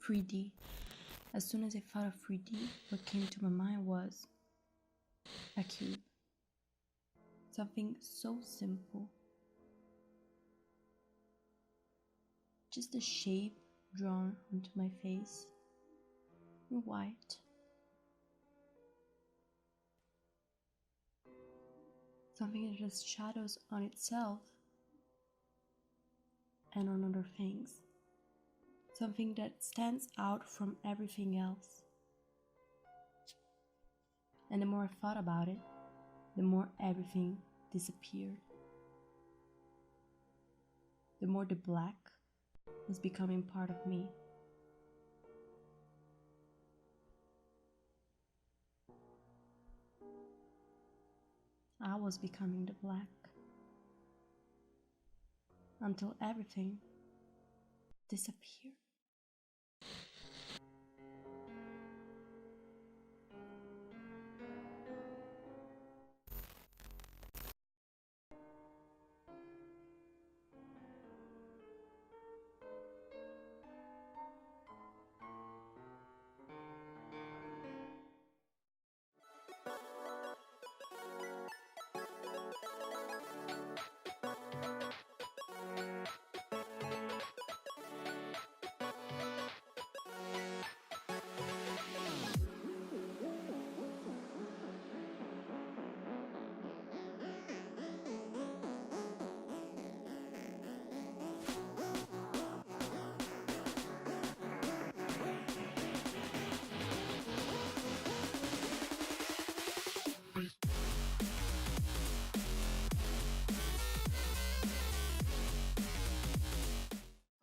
3D. As soon as I thought of 3D, what came to my mind was a cube. Something so simple. Just a shape drawn onto my face in white. Something that has shadows on itself and on other things. Something that stands out from everything else. And the more I thought about it, the more everything disappeared. The more the black was becoming part of me. I was becoming the black until everything disappeared.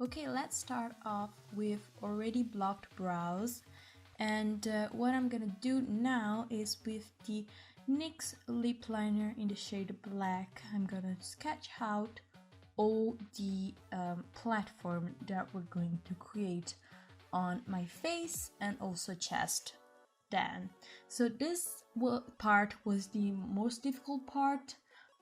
Okay, let's start off with already blocked brows, and what I'm gonna do now is with the NYX lip liner in the shade black, I'm gonna sketch out all the platform that we're going to create on my face and also chest then. So this part was the most difficult part,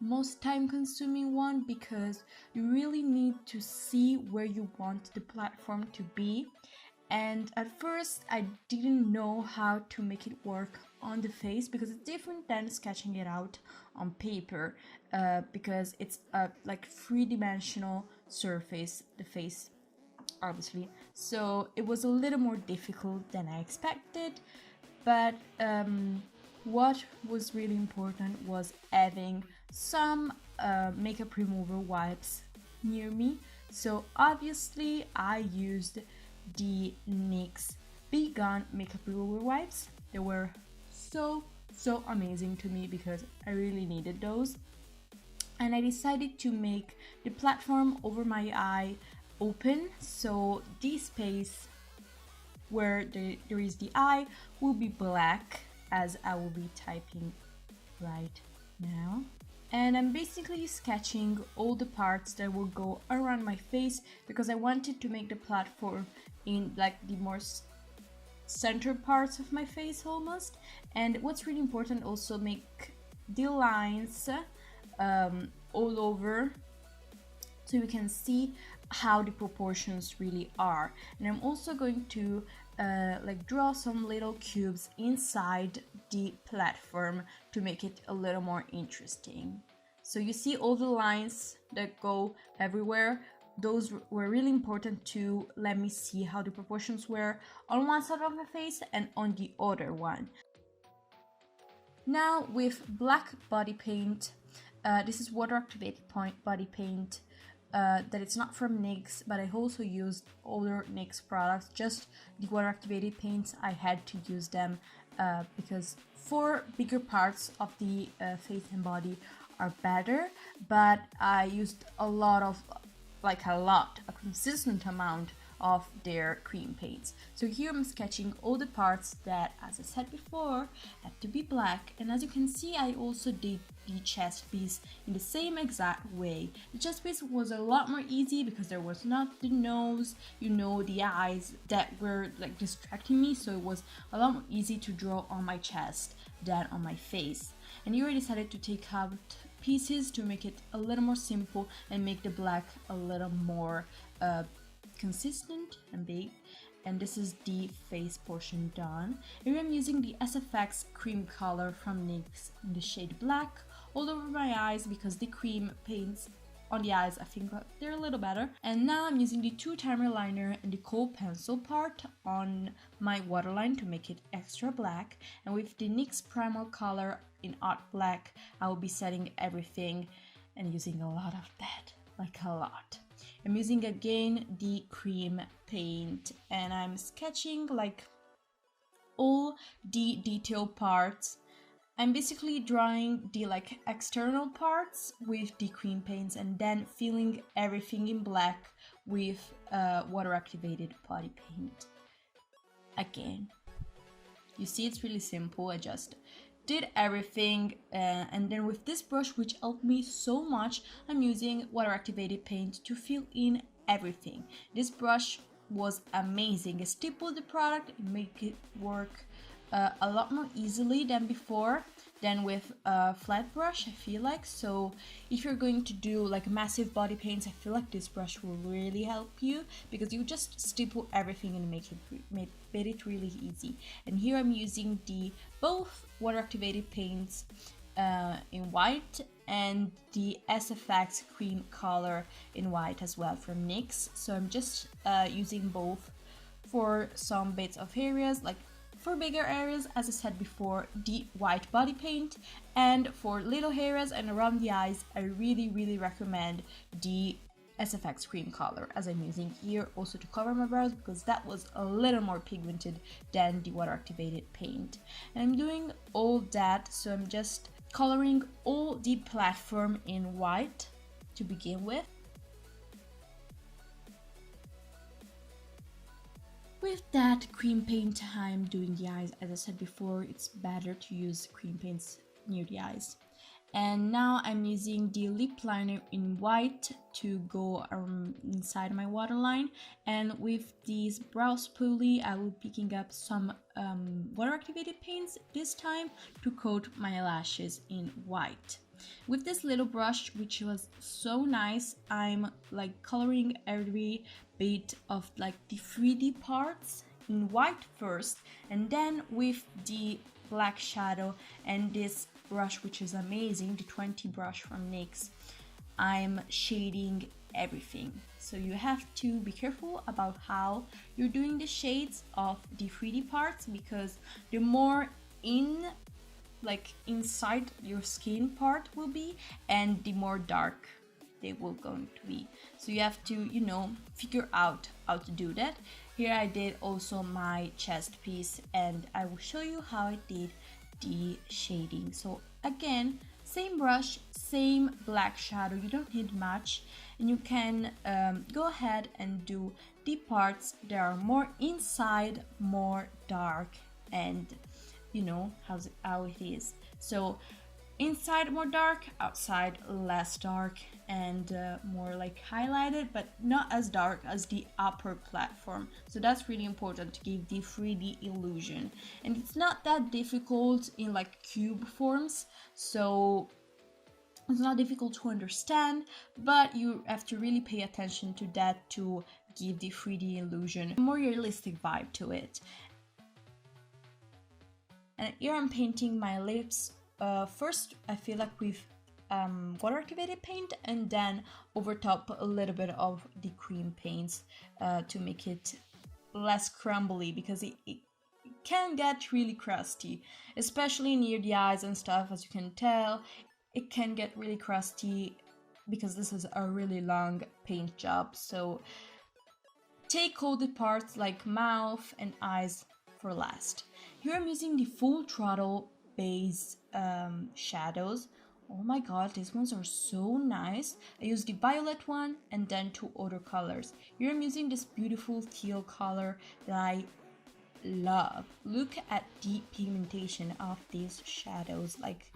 most time-consuming one, because you really need to see where you want the platform to be, and at first I didn't know how to make it work on the face because it's different than sketching it out on paper, because it's a like three-dimensional surface, the face obviously, so it was a little more difficult than I expected. But what was really important was having some makeup remover wipes near me. So obviously I used the NYX Big Gun makeup remover wipes. They were so amazing to me because I really needed those. And I decided to make the platform over my eye open, so this space where there is the eye will be black, as I will be typing right now. And I'm basically sketching all the parts that will go around my face because I wanted to make the platform in like the more center parts of my face almost. And what's really important, also make the lines all over so you can see how the proportions really are. And I'm also going to like draw some little cubes inside the platform to make it a little more interesting. So you see all the lines that go everywhere. Those were really important to let me see how the proportions were on one side of the face and on the other one. Now with black body paint, this is water activated body paint, that it's not from NYX, but I also used other NYX products. Just the water activated paints, I had to use them because for bigger parts of the face and body are better, but I used a consistent amount of their cream paints. So here I'm sketching all the parts that, as I said before, have to be black. And as you can see, I also did the chest piece in the same exact way. The chest piece was a lot more easy because there was not the nose, the eyes that were like distracting me, so it was a lot more easy to draw on my chest than on my face. And here I decided to take out pieces to make it a little more simple and make the black a little more consistent and big. and this is the face portion done. Here I'm using the SFX cream color from NYX in the shade black all over my eyes because the cream paints on the eyes, I think they're a little better. And now I'm using the 2-timer liner and the cold pencil part on my waterline to make it extra black. And with the NYX primal color in Art Black, I will be setting everything and using a lot of that, like a lot. I'm using again the cream paint and I'm sketching like all the detail parts. I'm basically drawing the like external parts with the cream paints and then filling everything in black with water activated body paint. Again, you see it's really simple. I just did everything and then with this brush, which helped me so much, I'm using water activated paint to fill in everything. This brush was amazing. I stippled the product and make it work a lot more easily than before, than with a flat brush, I feel like. So if you're going to do like massive body paints, I feel like this brush will really help you because you just stipple everything and make it really easy. And here I'm using the both water activated paints in white and the SFX cream color in white as well from NYX. So I'm just using both for some bits of areas, like for bigger areas, as I said before, the white body paint, and for little areas and around the eyes, I really recommend the SFX cream color, as I'm using here also to cover my brows because that was a little more pigmented than the water activated paint. And I'm doing all that, so I'm just coloring all the platform in white to begin with. With that cream paint, I'm doing the eyes. As I said before, it's better to use cream paints near the eyes. And now I'm using the lip liner in white to go inside my waterline. And with these brow spoolie, I will be picking up some water activated paints this time to coat my lashes in white. With this little brush, which was so nice, I'm like coloring every bit of like the 3D parts in white first, and then with the black shadow and this brush, which is amazing, the 20 brush from NYX, I'm shading everything. So you have to be careful about how you're doing the shades of the 3D parts because the more inside your skin part will be and the more dark they will going to be. So you have to, you know, figure out how to do that. Here I did also my chest piece and I will show you how I did the shading. So again, same brush, same black shadow, you don't need much, and you can go ahead and do the parts that are more inside, more dark, and you know how it is. So inside more dark, outside less dark, and more like highlighted, but not as dark as the upper platform. So that's really important to give the 3D illusion. And it's not that difficult in like cube forms, so it's not difficult to understand, but you have to really pay attention to that to give the 3D illusion a more realistic vibe to it. And here I'm painting my lips. First, I feel like with water activated paint, and then over top a little bit of the cream paints to make it less crumbly, because it can get really crusty, especially near the eyes and stuff. As you can tell, it can get really crusty because this is a really long paint job. So take all the parts like mouth and eyes for last. Here I'm using the Full Throttle base shadows. Oh my god, these ones are so nice. I used the violet one and then 2 other colors. Here I'm using this beautiful teal color that I love. Look at the pigmentation of these shadows, like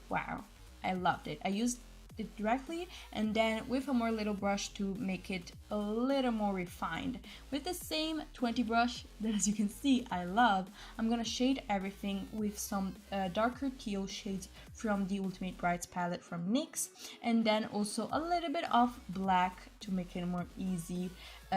wow, I loved it. I used it directly and then with a more little brush to make it a little more refined. With the same 20 brush that, as you can see, I love, I'm gonna shade everything with some darker teal shades from the Ultimate Brights palette from NYX, and then also a little bit of black to make it more easy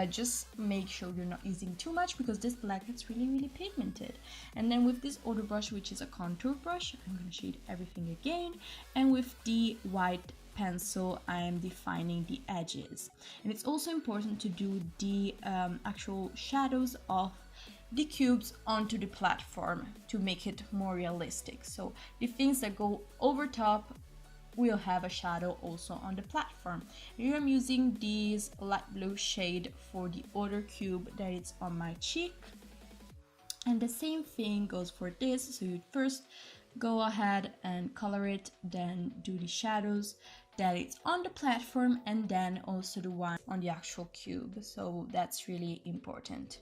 just make sure you're not using too much because this black gets really pigmented. And then with this other brush, which is a contour brush, I'm going to shade everything again, and with the white pencil I am defining the edges. And it's also important to do the actual shadows of the cubes onto the platform to make it more realistic. So the things that go over top will have a shadow also on the platform. Here I'm using this light blue shade for the other cube that is on my cheek, and the same thing goes for this. So you first go ahead and color it, then do the shadows that it's on the platform, and then also the one on the actual cube. So that's really important.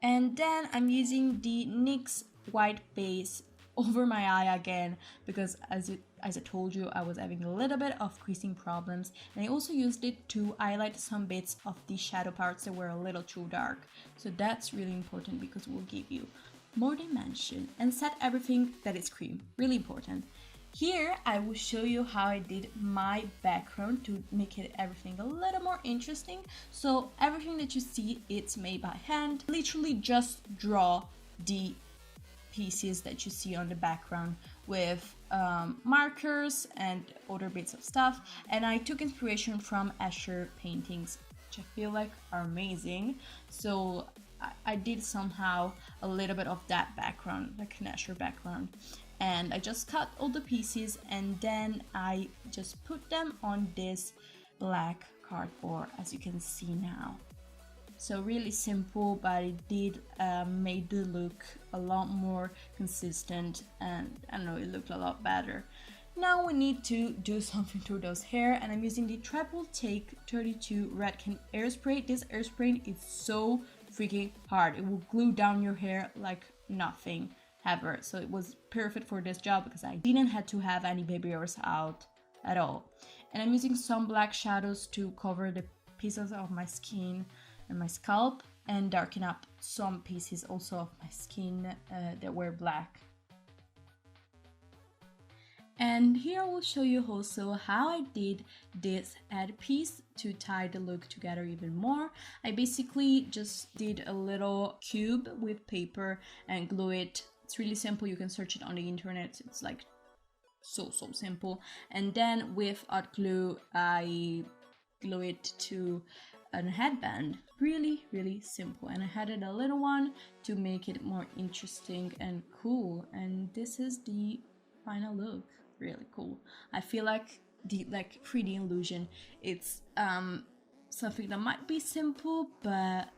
And then I'm using the NYX white base over my eye again, because as I told you, I was having a little bit of creasing problems, and I also used it to highlight some bits of the shadow parts that were a little too dark. So that's really important because it will give you more dimension and set everything that is cream. Really important. Here I will show you how I did my background to make it everything a little more interesting. So everything that you see, it's made by hand. Literally just draw the pieces that you see on the background with markers and other bits of stuff. And I took inspiration from Escher paintings, which I feel like are amazing. So I did somehow a little bit of that background, like an Escher background. And I just cut all the pieces, and then I just put them on this black cardboard, as you can see now. So really simple, but it did made the look a lot more consistent, and I don't know, it looked a lot better. Now we need to do something to those hair, and I'm using the Triple Take 32 Redken Airspray. This airspray is so freaking hard. It will glue down your hair like nothing ever. So it was perfect for this job because I didn't have to have any baby hairs out at all. And I'm using some black shadows to cover the pieces of my skin and my scalp, and darken up some pieces also of my skin that were black. And here I will show you also how I did this headpiece to tie the look together even more. I basically just did a little cube with paper and glue it. It's really simple, you can search it on the internet, it's like so simple. And then with hot glue I glue it to a headband. Really simple, and I added a little one to make it more interesting and cool, and this is the final look. Really cool. I feel like the 3D illusion, it's something that might be simple, but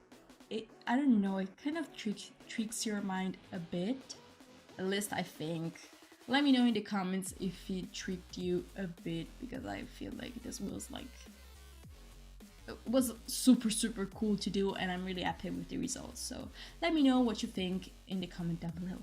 I don't know, it kind of tricks your mind a bit, at least I think. Let me know in the comments if it tricked you a bit, because I feel like this was super cool to do, and I'm really happy with the results. So let me know what you think in the comment down below.